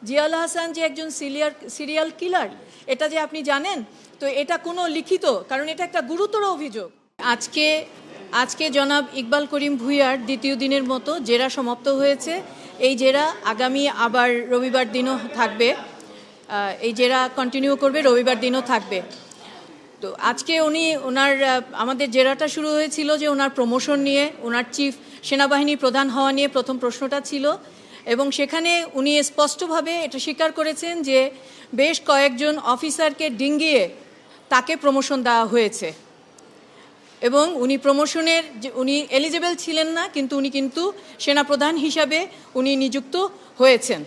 জিয়াউল হাসান যে একজন serial killer এটা যে আপনি জানেন, তো এটা কোনো লিখিত, কারণ এটা একটা গুরুতর অভিযোগ। আজকে জনাব ইকবাল করিম ভূঁইয়ার দ্বিতীয় দিনের মতো জেরা সমাপ্ত হয়েছে। এই জেরা আগামী আবার রবিবার দিনও থাকবে, এই জেরা কন্টিনিউ করবে, রবিবার দিনও থাকবে। তো আজকে আমাদের জেরাটা শুরু হয়েছিল যে ওনার প্রমোশন নিয়ে, ওনার চিফ সেনাবাহিনী প্রধান হওয়া নিয়ে প্রথম প্রশ্নটা ছিল, এবং সেখানে উনি স্পষ্টভাবে এটা স্বীকার করেছেন যে বেশ কয়েকজন অফিসারকে ডিঙ্গিয়ে তাকে প্রমোশন দেওয়া হয়েছে, এবং উনি এলিজিবল ছিলেন না, কিন্তু উনি সেনাপ্রধান হিসাবে উনি নিযুক্ত হয়েছেন।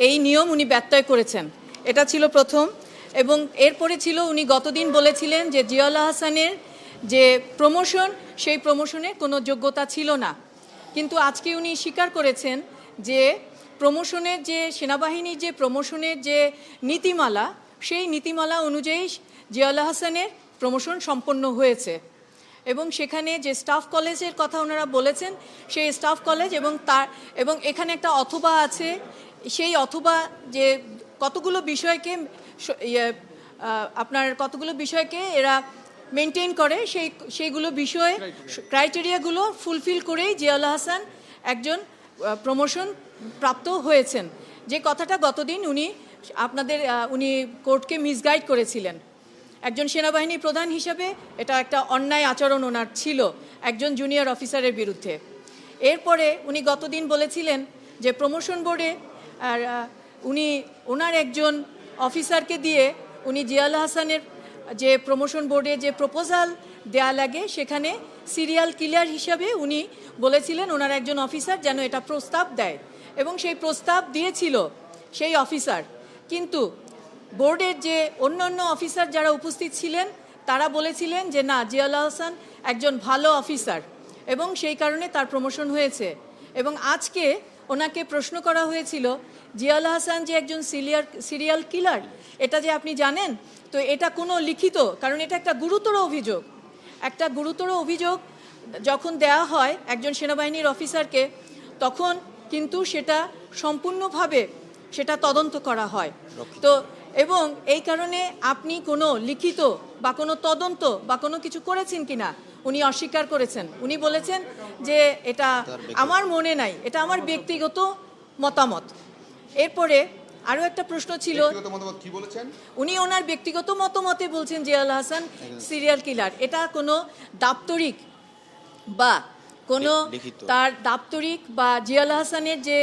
এই নিয়ম উনি ব্যত্যয় করেছেন, এটা ছিল প্রথম। এবং এরপরে ছিল উনি গতদিন বলেছিলেন যে জিয়াউল হাসানের যে প্রমোশন, সেই প্রমোশনে কোনো যোগ্যতা ছিল না, কিন্তু আজকে উনি স্বীকার করেছেন যে প্রমোশনের যে সেনাবাহিনীর যে প্রমোশনের যে নীতিমালা, সেই নীতিমালা অনুযায়ী জিয়াউল হাসানের প্রমোশন সম্পন্ন হয়েছে। এবং সেখানে যে স্টাফ কলেজের কথা ওনারা বলেছেন, সেই স্টাফ কলেজ এবং এখানে একটা অথবা আছে, সেই অথবা যে কতগুলো বিষয়কে এরা মেনটেন করে, সেইগুলো বিষয়ে ক্রাইটেরিয়াগুলো ফুলফিল করেই জিয়াউল হাসান একজন প্রমোশন প্রাপ্ত হয়েছেন। যে কথাটা গতদিন উনি কোর্টকে মিসগাইড করেছিলেন। একজন সেনাবাহিনী প্রধান হিসাবে এটা একটা অন্যায় আচরণ ওনার ছিল একজন জুনিয়র অফিসারের বিরুদ্ধে। এরপরে উনি গতদিন বলেছিলেন যে প্রমোশন বোর্ডে ওনার একজন অফিসারকে দিয়ে উনি জিয়াউল হাসানের যে প্রমোশন বোর্ডে যে প্রপোজাল দেয়া লাগে, সেখানে সিরিয়াল কিলার হিসাবে উনি বলেছিলেন ওনার একজন অফিসার যেন এটা প্রস্তাব দেয়, এবং সেই প্রস্তাব দিয়েছিল সেই অফিসার। কিন্তু বোর্ডের যে অন্যান্য অফিসার যারা উপস্থিত ছিলেন, তারা বলেছিলেন যে না, জিয়াউল হাসান একজন ভালো অফিসার, এবং সেই কারণে তার প্রমোশন হয়েছে। এবং আজকে ওনাকে প্রশ্ন করা হয়েছিল জিয়াউল হাসান যে একজন সিরিয়াল কিলার এটা যে আপনি জানেন, তো এটা কোনো লিখিত, কারণ এটা একটা গুরুতর অভিযোগ যখন দেয়া হয় একজন সেনাবাহিনীর অফিসারকে, তখন কিন্তু সেটা সম্পূর্ণভাবে সেটা তদন্ত করা হয়। তো এবং এই কারণে আপনি কোনো লিখিত বা কোনো তদন্ত বা কোনো কিছু করেছেন কিনা উনি অস্বীকার করেছেন। উনি বলেছেন যে এটা আমার মনে নাই, এটা আমার ব্যক্তিগত মতামত। এরপরে আরও একটা প্রশ্ন ছিল, উনি ওনার ব্যক্তিগত মতামতে বলছেন জিয়াউল হাসান সিরিয়াল কিলার। এটা কোনো দাপ্তরিক বা জিয়াউল হাসানের যে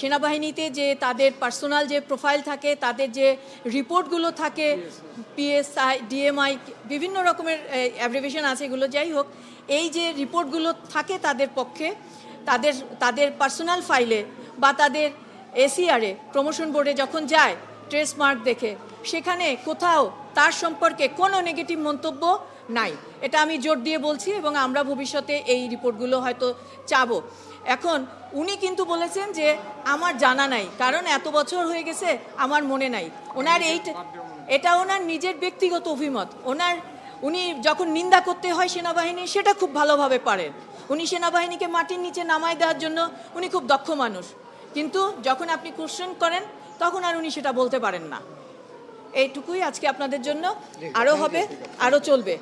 সেনাবাহিনীতে যে তাদের পার্সোনাল যে প্রোফাইল থাকে, তাদের যে রিপোর্টগুলো থাকে, পিএসআই, ডিএমআই, বিভিন্ন রকমের অ্যাব্রিভিয়েশন আছে, এগুলো যাই হোক, এই যে রিপোর্টগুলো থাকে তাদের পক্ষে, তাদের পার্সোনাল ফাইলে বা তাদের এসিআরে প্রমোশন বোর্ডে যখন যায় ট্রেস মার্ক দেখে, সেখানে কোথাও তার সম্পর্কে কোনো নেগেটিভ মন্তব্য নাই। এটা আমি জোর দিয়ে বলছি, এবং আমরা ভবিষ্যতে এই রিপোর্টগুলো হয়তো চাবো। এখন উনি কিন্তু বলেছেন যে আমার জানা নাই, কারণ এত বছর হয়ে গেছে, আমার মনে নাই। এটা ওনার নিজের ব্যক্তিগত অভিমত। উনি যখন নিন্দা করতে হয় সেনাবাহিনী, সেটা খুব ভালোভাবে পারেন। উনি সেনাবাহিনীকে মাটির নিচে নামায় দেওয়ার জন্য উনি খুব দক্ষ মানুষ, কিন্তু যখন আপনি কোশ্চেন করেন তখন আর উনি সেটা বলতে পারেন না। এইটুকুই আজকে আপনাদের জন্য। আরও হবে, আরও চলবে।